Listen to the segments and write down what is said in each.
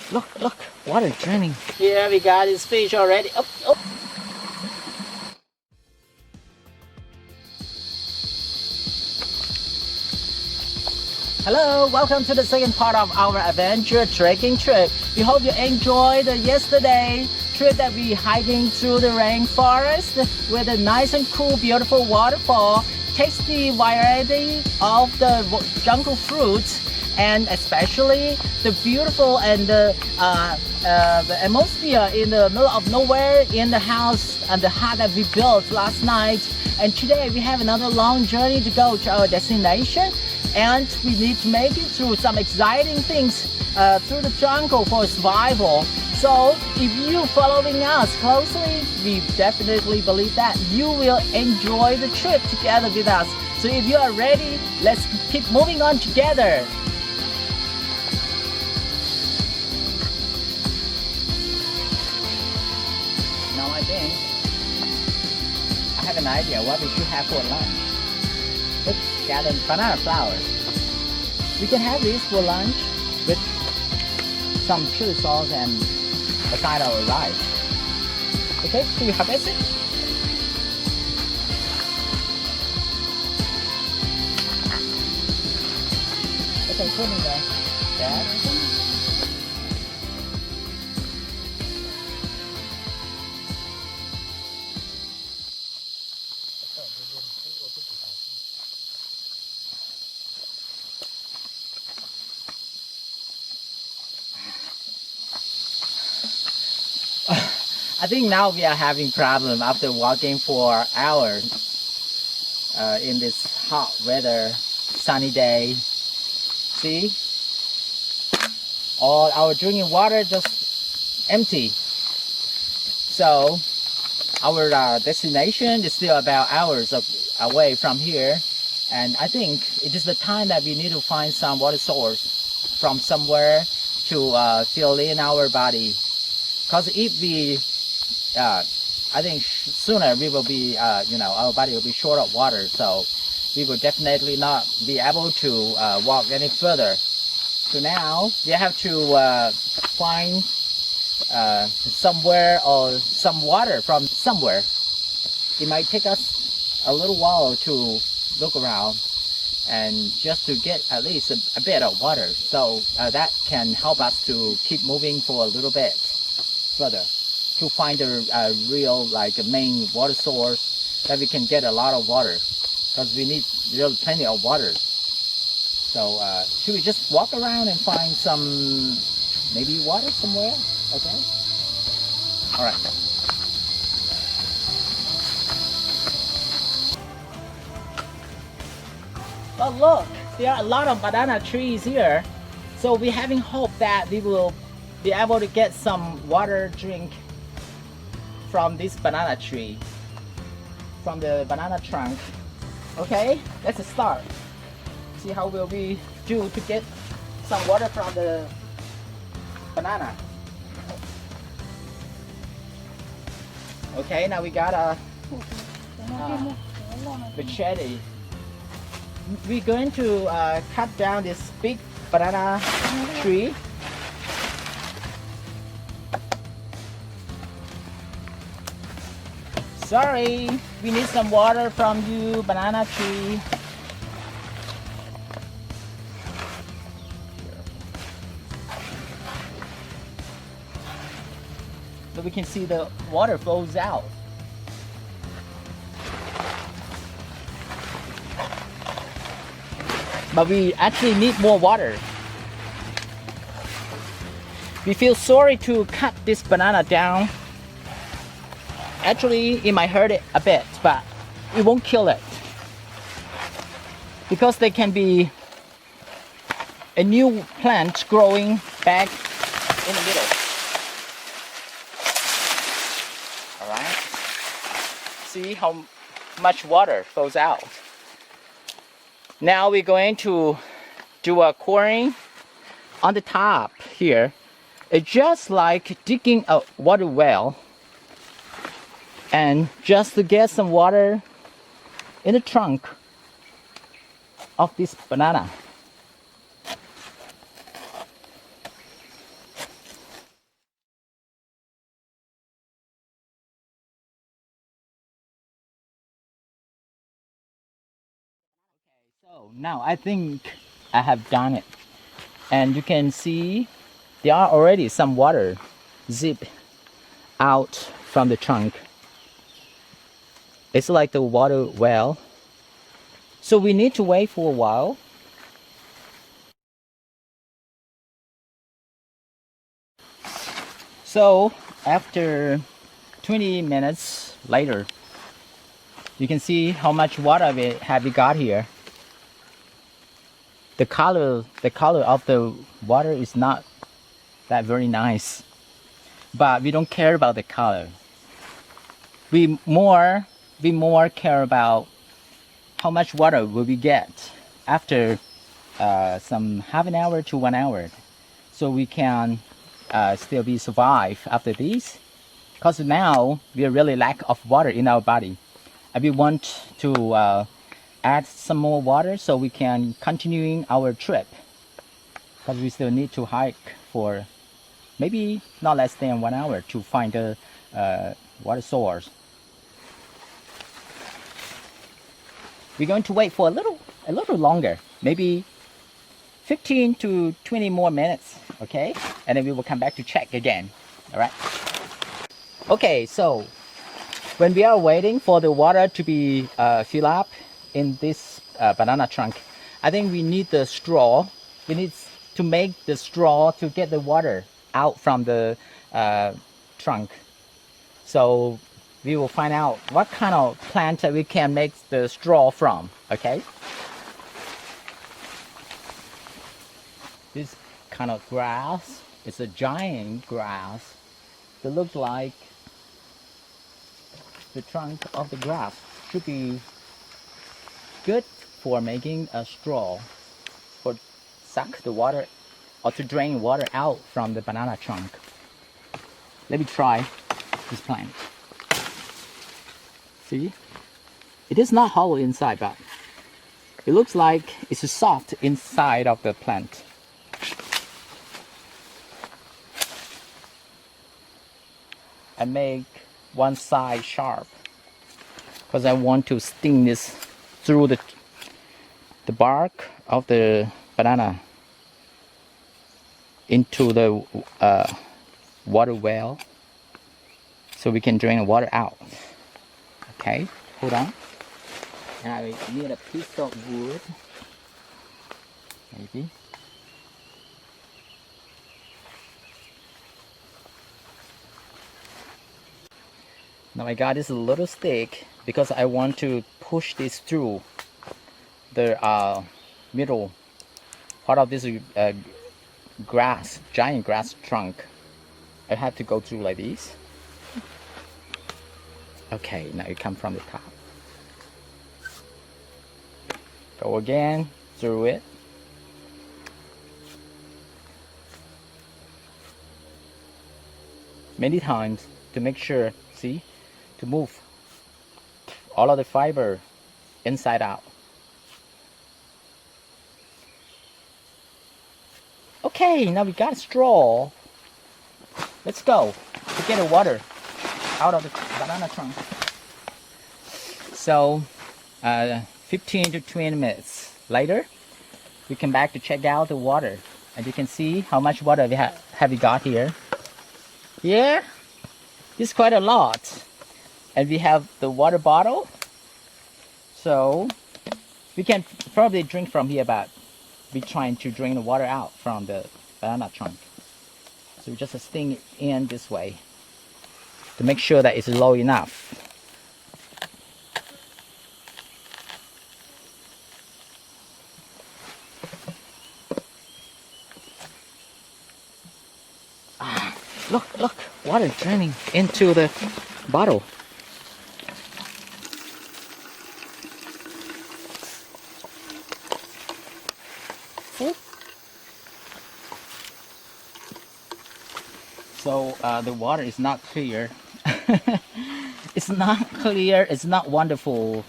Look, water draining. Here we got this fish already. Oh, oh. Hello, welcome to the second part of our adventure trekking trip. We hope you enjoyed the yesterday trip that we hiking through the rainforest with a nice and cool, beautiful waterfall, tasty variety of the jungle fruits, and especially the beautiful and the atmosphere in the middle of nowhere in the house and the hut that we built last night. And today we have another long journey to go to our destination, and we need to make it through some exciting things through the jungle for survival. So if you following us closely, we definitely believe that you will enjoy the trip together with us. So if you are ready, let's keep moving on together. Now I think I have an idea what we should have for lunch. Let's gather banana flowers. We can have this for lunch with some chili sauce and a side of rice. Okay, do you have it? Okay, put in there. That. I think now we are having problem after walking for hours in this hot weather, sunny day. See, all our drinking water just empty. So our destination is still about hours away from here, and I think it is the time that we need to find some water source from somewhere to fill in our body. Because if we I think sooner we will be, our body will be short of water, so we will definitely not be able to walk any further. So now we have to find somewhere or some water from somewhere. It might take us a little while to look around and just to get at least a bit of water. So that can help us to keep moving for a little bit further, to find a real main water source that we can get a lot of water, because we need really plenty of water. So should we just walk around and find some maybe water somewhere? Okay. All right. Well, look, there are a lot of banana trees here. So we're having hope that we will be able to get some water drink from this banana tree, from the banana trunk. Okay, let's start. See how will we do to get some water from the banana. Okay, now we got a machete. We're going to cut down this big banana tree. Sorry, we need some water from you, banana tree. So we can see the water flows out. But we actually need more water. We feel sorry to cut this banana down. Actually, it might hurt it a bit, but it won't kill it, because there can be a new plant growing back in the middle. All right. See how much water flows out. Now we're going to do a coring on the top here. It's just like digging a water well, and just to get some water in the trunk of this banana. So now I think I have done it. And you can see there are already some water zip out from the trunk. It's like the water well. So we need to wait for a while. So after 20 minutes later, you can see how much water we have we got here. The color of the water is not that very nice, but we don't care about the color. We more care about how much water will we get after some half an hour to 1 hour, so we can still be survive after this. Because now we really lack of water in our body, and we want to add some more water so we can continuing our trip. Because we still need to hike for maybe not less than 1 hour to find a water source. We're going to wait for a little longer, maybe 15 to 20 more minutes, okay? And then we will come back to check again, all right? Okay, so when we are waiting for the water to be filled up in this banana trunk, I think we need the straw. We need to make the straw to get the water out from the trunk. So we will find out what kind of plant that we can make the straw from, okay? This kind of grass is a giant grass that looks like the trunk of the grass should be good for making a straw, for suck the water or to drain water out from the banana trunk. Let me try this plant. See, it is not hollow inside, but it looks like it's soft inside of the plant. I make one side sharp because I want to sting this through the bark of the banana into the water well, so we can drain the water out. Okay, hold on. And I need a piece of wood, maybe. Now I got this little stick because I want to push this through the middle part of this giant grass trunk. I have to go through like this. Okay, now you come from the top. Go again through it. Many times to make sure, see, to move all of the fiber inside out. Okay, now we got a straw. Let's go to get the water out of the banana trunk. So 15 to 20 minutes later, we come back to check out the water, and you can see how much water we have we got here. Yeah, it's quite a lot. And we have the water bottle, so we can probably drink from here, but we're trying to drain the water out from the banana trunk. So we just sting it in this way to make sure that it's low enough. Look, water draining into the bottle. See? So the water is not clear. It's not clear, it's not wonderful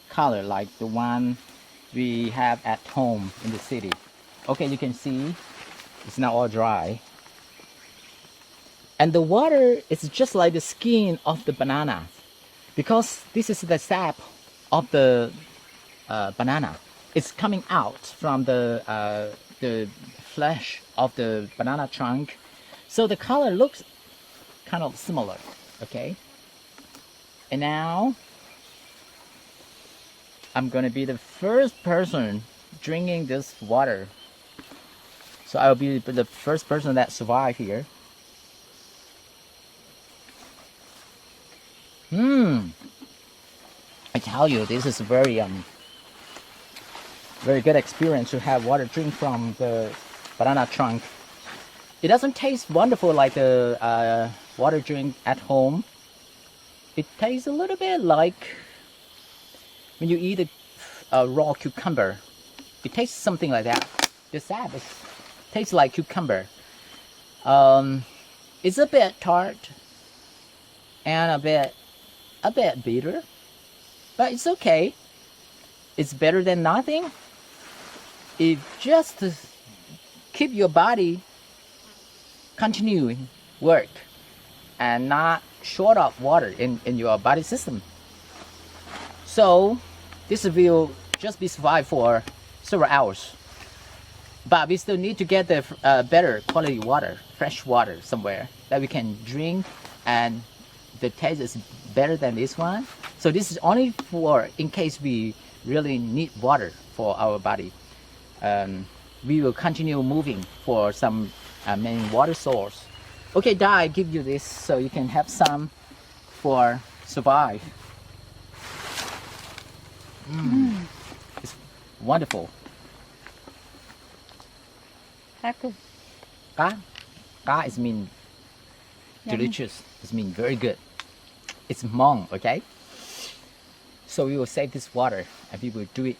color like the one we have at home in the city. Okay, you can see it's not all dry. And the water is just like the skin of the banana, because this is the sap of the banana. it's coming out from the flesh of the banana trunk, so the color looks kind of similar. Okay, and now I'm gonna be the first person drinking this water. So I'll be the first person that survived here. I tell you, this is very good experience to have water drink from the banana trunk. It doesn't taste wonderful like the water drink at home. It tastes a little bit like when you eat a raw cucumber. It tastes something like that. The sap tastes like cucumber. It's a bit tart and a bit bitter, but it's okay. It's better than nothing. It just keep your body continuing work and not short of water in your body system. So this will just be survive for several hours. But we still need to get the better quality water, fresh water somewhere that we can drink, and the taste is better than this one. So this is only for in case we really need water for our body. We will continue moving for some main water source. Okay, Dai, I give you this so you can have some for survive. It's wonderful. Haku. Ka is mean delicious. It means very good. It's Hmong, okay? So we will save this water and we will do it.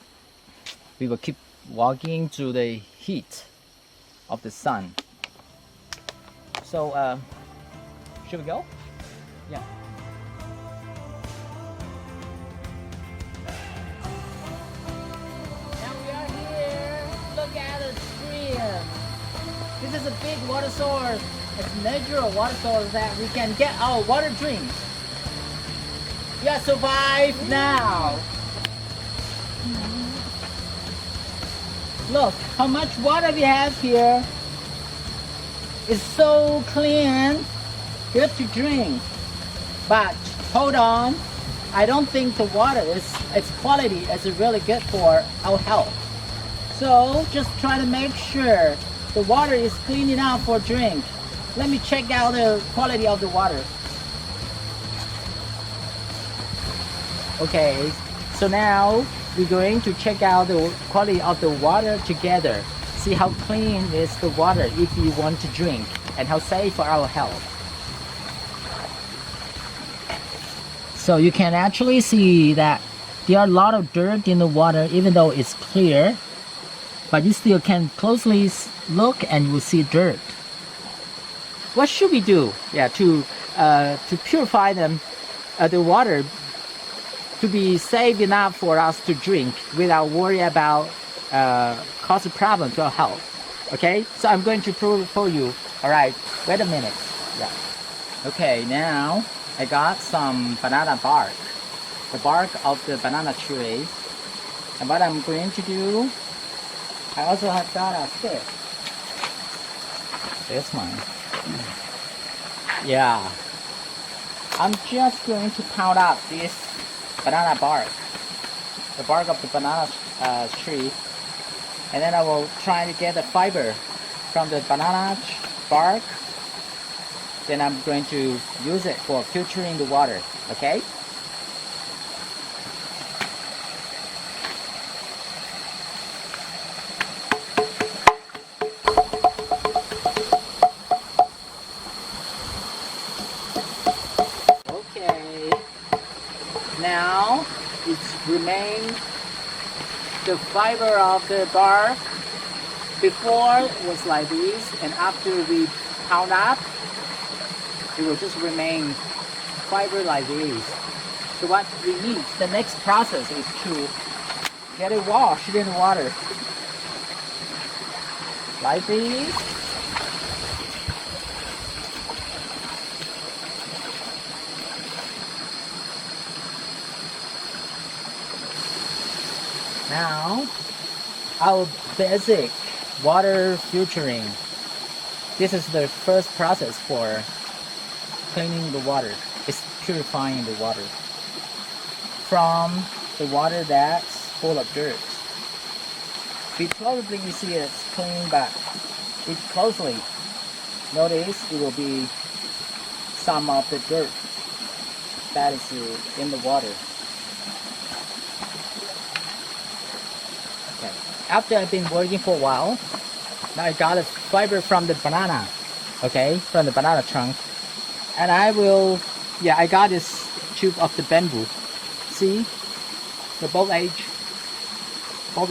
We will keep walking through the heat of the sun. So, should we go? Yeah. Now we are here. Look at the stream. This is a big water source. It's a natural water source that we can get our water drink. We are survive now. Look how much water we have here. It's so clean, good to drink. But hold on, I don't think the water its quality is really good for our health. So just try to make sure the water is clean enough for drink. Let me check out the quality of the water. Okay, so now we're going to check out the quality of the water together. See how clean is the water if you want to drink, and how safe for our health. So you can actually see that there are a lot of dirt in the water, even though it's clear, but you still can closely look and you will see dirt. What should we do? Yeah, to purify them, the water to be safe enough for us to drink without worry about cause a problem to our health. Okay, so I'm going to prove it for you. All right, wait a minute. Yeah. Okay, now I got some banana bark, the bark of the banana tree. And what I'm going to do, I also have got a stick. This one. Yeah. I'm just going to pound up this banana bark, the bark of the banana tree, and then I will try to get the fiber from the banana bark. Then I'm going to use it for filtering the water. Okay. Okay. Now it's remained the fiber of the bark. Before it was like this, and after we pound up, it will just remain fiber like this. So what we need, the next process is to get it washed in water. Like this. Now our basic water filtering. This is the first process for cleaning the water. It's purifying the water from the water that's full of dirt. Probably you see it's clean, but if closely notice, it will be some of the dirt that is in the water. Okay. After I've been working for a while, now I got a fiber from the banana, okay, from the banana trunk, and I got this tube of the bamboo. See, the both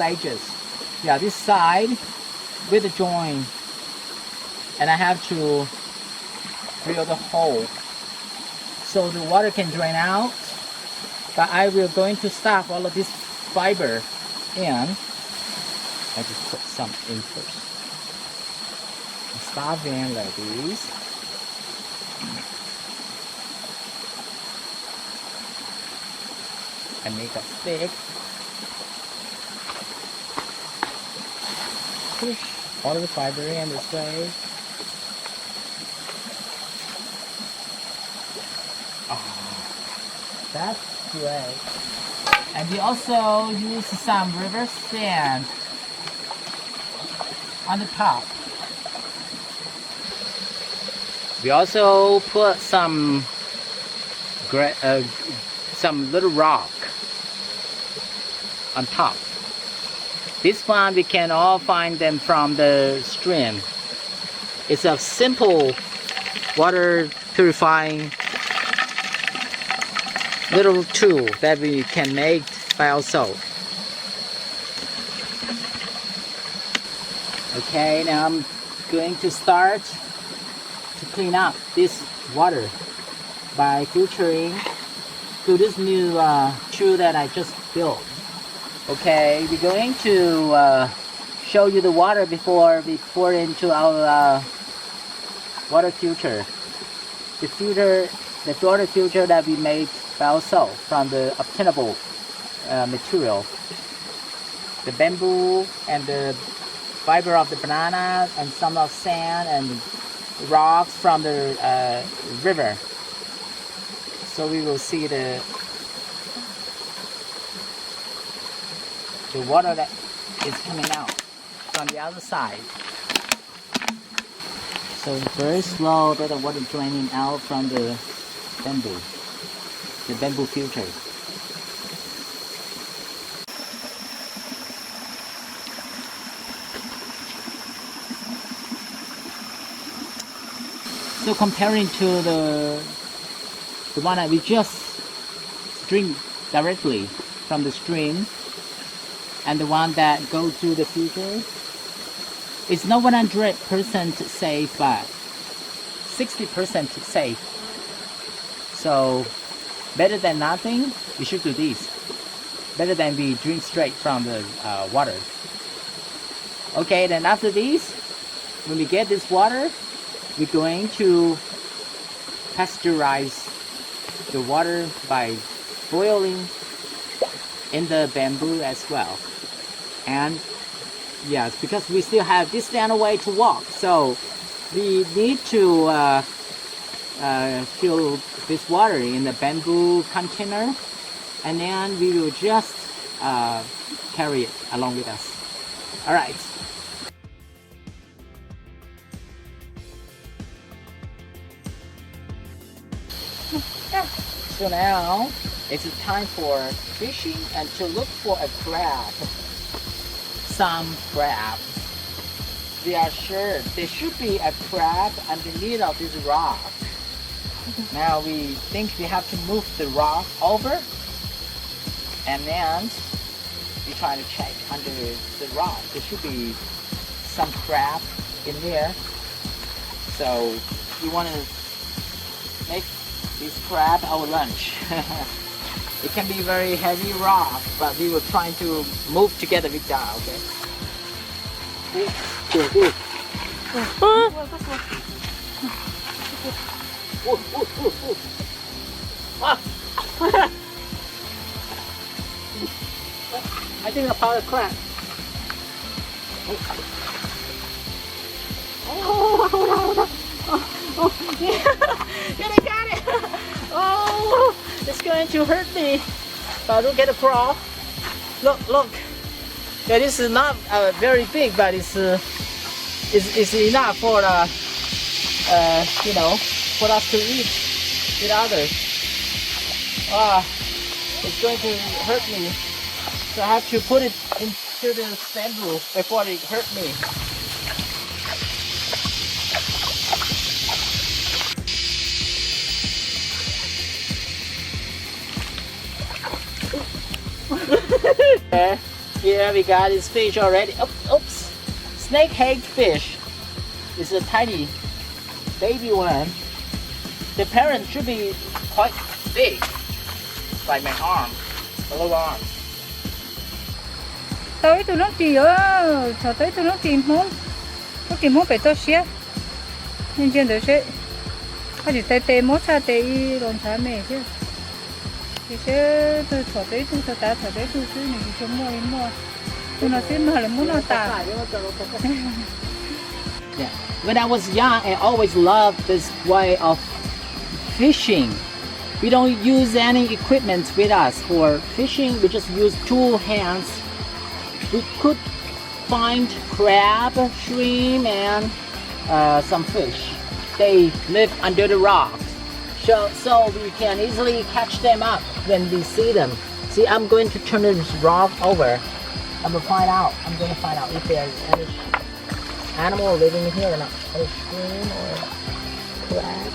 edges. Yeah, this side with the joint, and I have to drill the hole so the water can drain out. But I will going to stuff all of this fiber in. I just put some in first. Stuff in like this. And make a stick. Push all of the fiber in this way. Oh, that's great. And we also use some river sand on the top. We also put some little rock on top. This one we can all find them from the stream. It's a simple water purifying little tool that we can make by ourselves. Okay, now I'm going to start to clean up this water by filtering through this new tool that I just built. Okay, we're going to show you the water before we pour it into our water filter. The water filter that we made by ourselves from the obtainable material. The bamboo and the fiber of the banana and some of sand and rocks from the river. So we will see the water that is coming out from the other side. So very slow that the water draining out from the bamboo filter. So comparing to the one that we just drink directly from the stream and the one that goes through the filter, it's not 100% safe, but 60% safe. So better than nothing, we should do this. Better than we drink straight from the water. Okay, then after this, when we get this water, we're going to pasteurize the water by boiling in the bamboo as well. And yes, because we still have this down way to walk, so we need to fill this water in the bamboo container, and then we will just carry it along with us. All right. So now it's time for fishing and to look for a crab. Some crabs. We are sure there should be a crab underneath of this rock. Now we think we have to move the rock over, and then we try to check under the rock. There should be some crab in there. So we want to make this crab our lunch. It can be very heavy rock, but we will try to move together with that, okay? I think I found a crab. Oh, yeah, they got it. Oh, it's going to hurt me. But look at the crawl. Look. Yeah, this is not very big, but it's enough for for us to eat with others. It's going to hurt me, so I have to put it into the bamboo before it hurt me. Here we got this fish already. Oops. Snakehead fish. It's a tiny baby one. The parent should be quite big, like my arm, a little arm. Tới tụi nó kì á, cho tới tụi nó kìm không phải to xía, nhưng trên đó sẽ, có chỉ tay tay mốt xa tay còn xa mẹ chứ, thì sẽ tôi cho tới tôi ta cho tới tôi chứ này thì chúng mua, tôi nó sẽ mà là muốn nó tả. Yeah. When I was young, I always loved this way of fishing. We don't use any equipment with us for fishing. We just use 2 hands. We could find crab, shrimp, and some fish. They live under the rocks, so we can easily catch them up when we see them. See, I'm going to turn this rock over. I'm going to find out if there's any animal living here or not. Or shrimp or crab.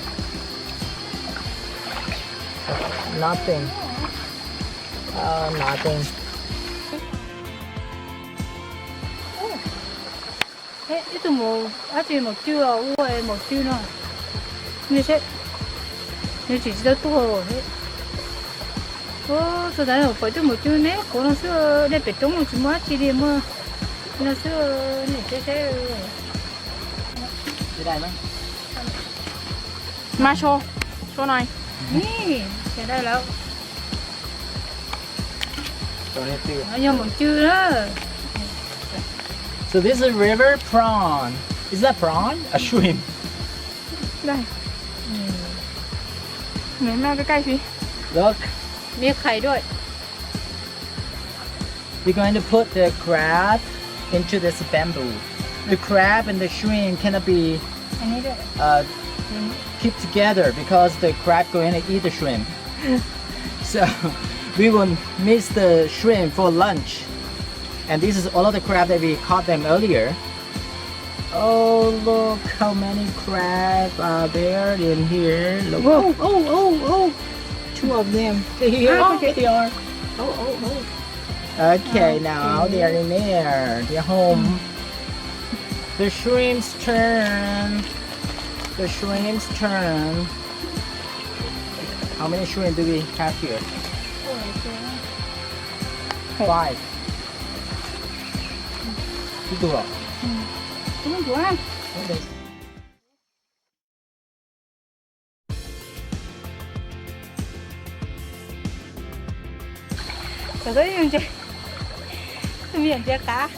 Nothing. Nothing. Itu mau aja mau chưa uai mau chưa nó, như thế, như chỉ biết tu rồi thế. Sau đó là phải tu một chưa nè, có nó xưa để bị trống nó chỉ mất chỉ đi mà, nó xưa này thế. Đây này. Ma show này. Nè, cái đây là. Nhưng mà chưa đó. So this is river prawn. Is that prawn? A shrimp. Đây. Mấy ma cái cây gì? Look. Miếng khai đôi. We're going to put the crab into this bamboo. The crab and the shrimp cannot be keep together because the crab going to eat the shrimp. So we will miss the shrimp for lunch. And this is all of the crab that we caught them earlier. Oh, look how many crabs are there in here. Look. Oh. 2 of them. Here. Okay. They are. Oh. Okay, now they are in there. They're home. The shrimp's turn. How many shrimp do we have here? 5. Itu loh. Ini gua. Rồi tới như vậy. Miệng chưa cá.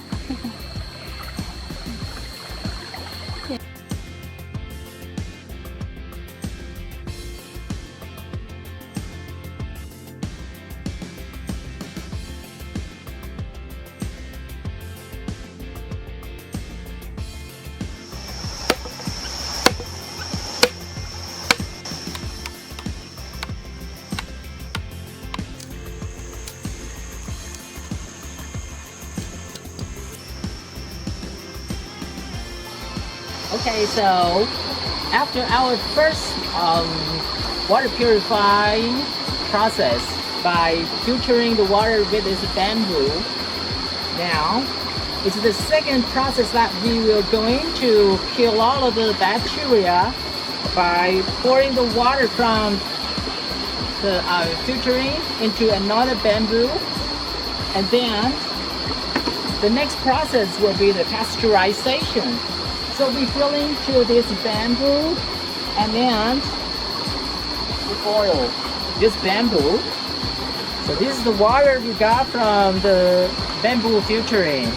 Okay, so after our first water purifying process by filtering the water with this bamboo, now it's the second process that we will going to kill all of the bacteria by pouring the water from the filtering into another bamboo, and then the next process will be the pasteurization. So we fill into this bamboo and then we boil this bamboo. So this is the water we got from the bamboo filtering.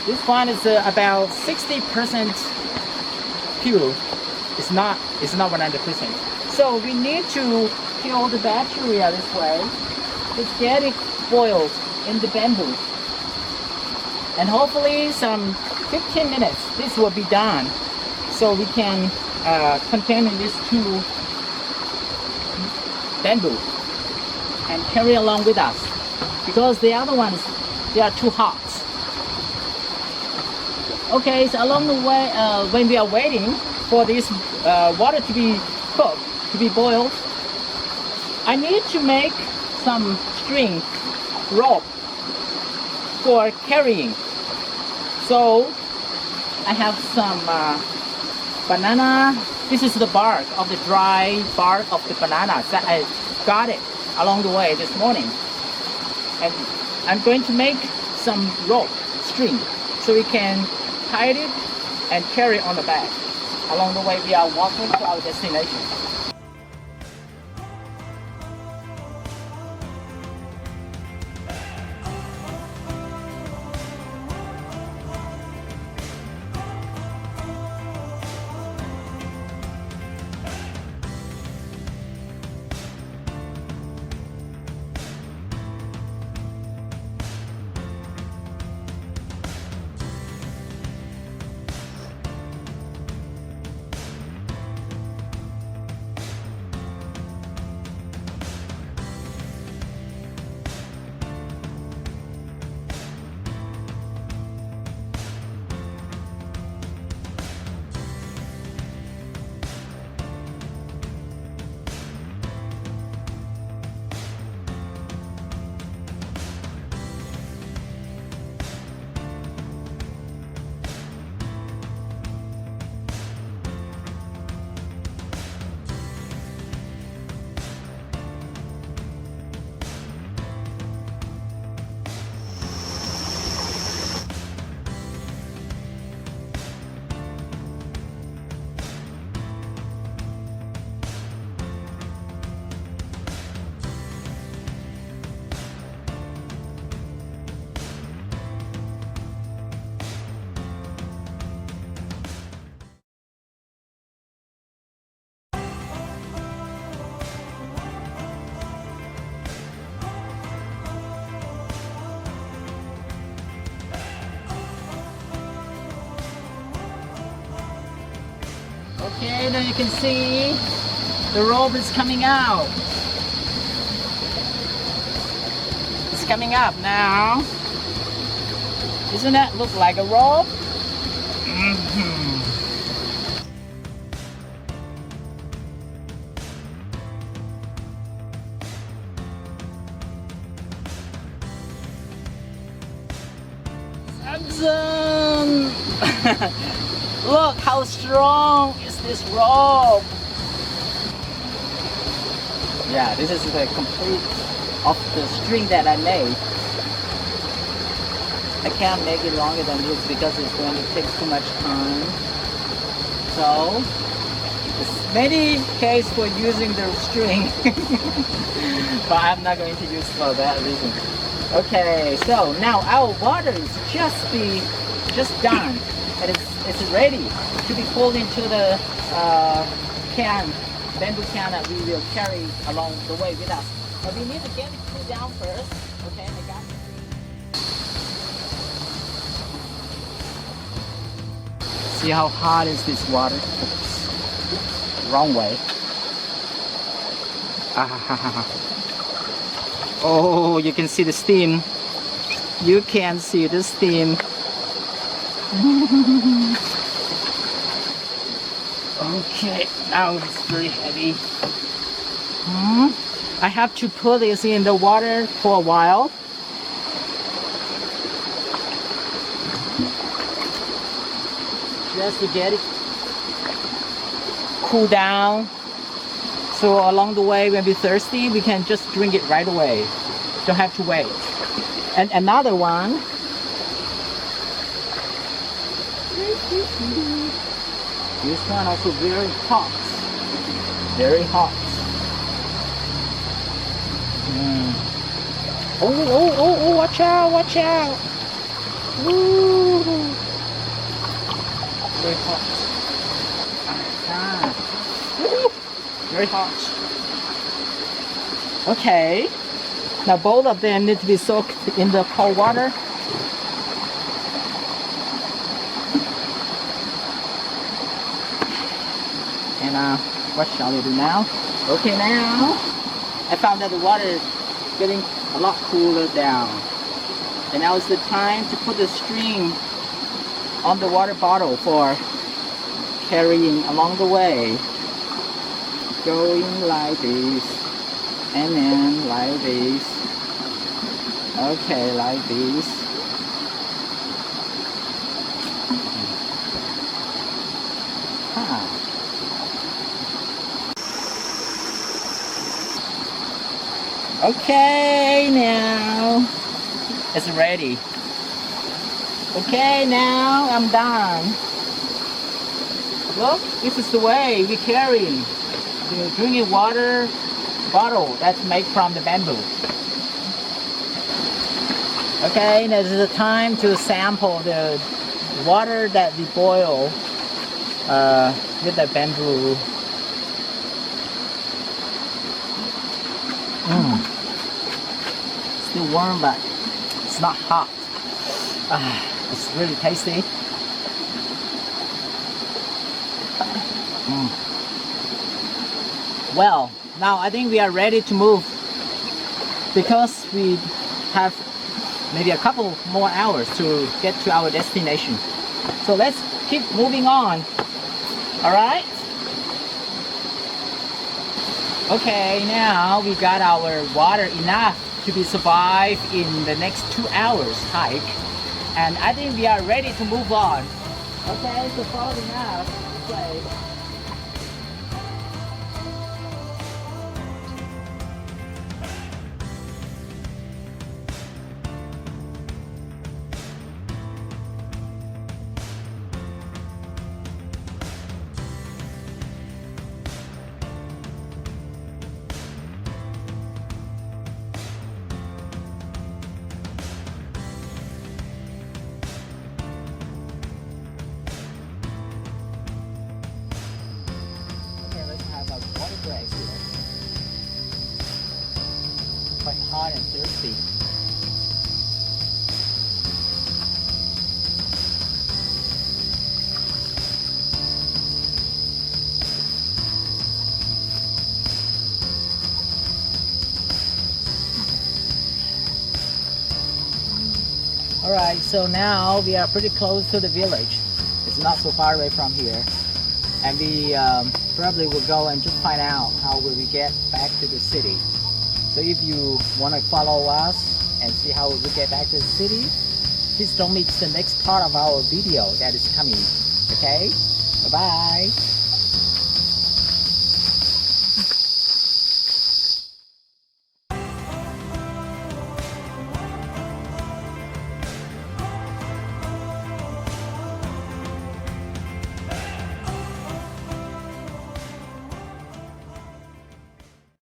This one is about 60% pure. It's not 100%. So we need to kill the bacteria this way. Let's get it boiled in the bamboo. And hopefully some 15 minutes this will be done. So we can contain this to bamboo and carry along with us. Because the other ones, they are too hot. Okay, so along the way, when we are waiting for this water to be cooked, to be boiled, I need to make some string rope for carrying. So I have some banana. This is the bark of the dry bark of the banana that I got it along the way this morning. And I'm going to make some rope string so we can tie it and carry it on the back. Along the way we are walking to our destination. Okay, now you can see the rope is coming out. It's coming up now. Doesn't that look like a rope? Samson! Look how strong is this rope. Yeah, this is the complete of the string that I made. I can't make it longer than this because it's going to take too much time. So, there's many cases for using the string, but I'm not going to use for that reason. Okay, so now our water is just done, and it's ready to be pulled into the bamboo can that we will carry along the way with us. But we need to get it cooled down first. Okay, I got it. See how hot is this water? Oops. Wrong way. Oh, you can see the steam. You can see the steam. Okay, now it's very heavy. I have to put this in the water for a while. Just to get it cool down. So along the way when we're thirsty, we can just drink it right away. Don't have to wait. And another one. This one also very hot. Very hot. Oh, watch out, watch out. Ooh. very hot. Woo! Very hot. Okay. Now both of them need to be soaked in the cold water. And what shall we do now? Okay, now I found that the water is getting a lot cooler down. And now is the time to put the string on the water bottle for carrying along the way. Going like this, and then like this. Okay, like this. Okay, now it's ready. Okay, now I'm done. Look, this is the way we carry the drinking water bottle that's made from the bamboo. Okay, now this is the time to sample the water that we boil with the bamboo. Still warm, but it's not hot. It's really tasty. Well, now I think we are ready to move because we have maybe a couple more hours to get to our destination. So let's keep moving on. All right? Okay, now we got our water enough to be survive in the next 2 hours hike. And I think we are ready to move on. Okay, so following us, play. Water break here. Quite hot and thirsty. Alright, so now we are pretty close to the village. It's not so far away from here. And we probably will go and just find out how will we get back to the city. So if you want to follow us and see how we get back to the city, please don't miss the next part of our video that is coming. Okay? Bye-bye.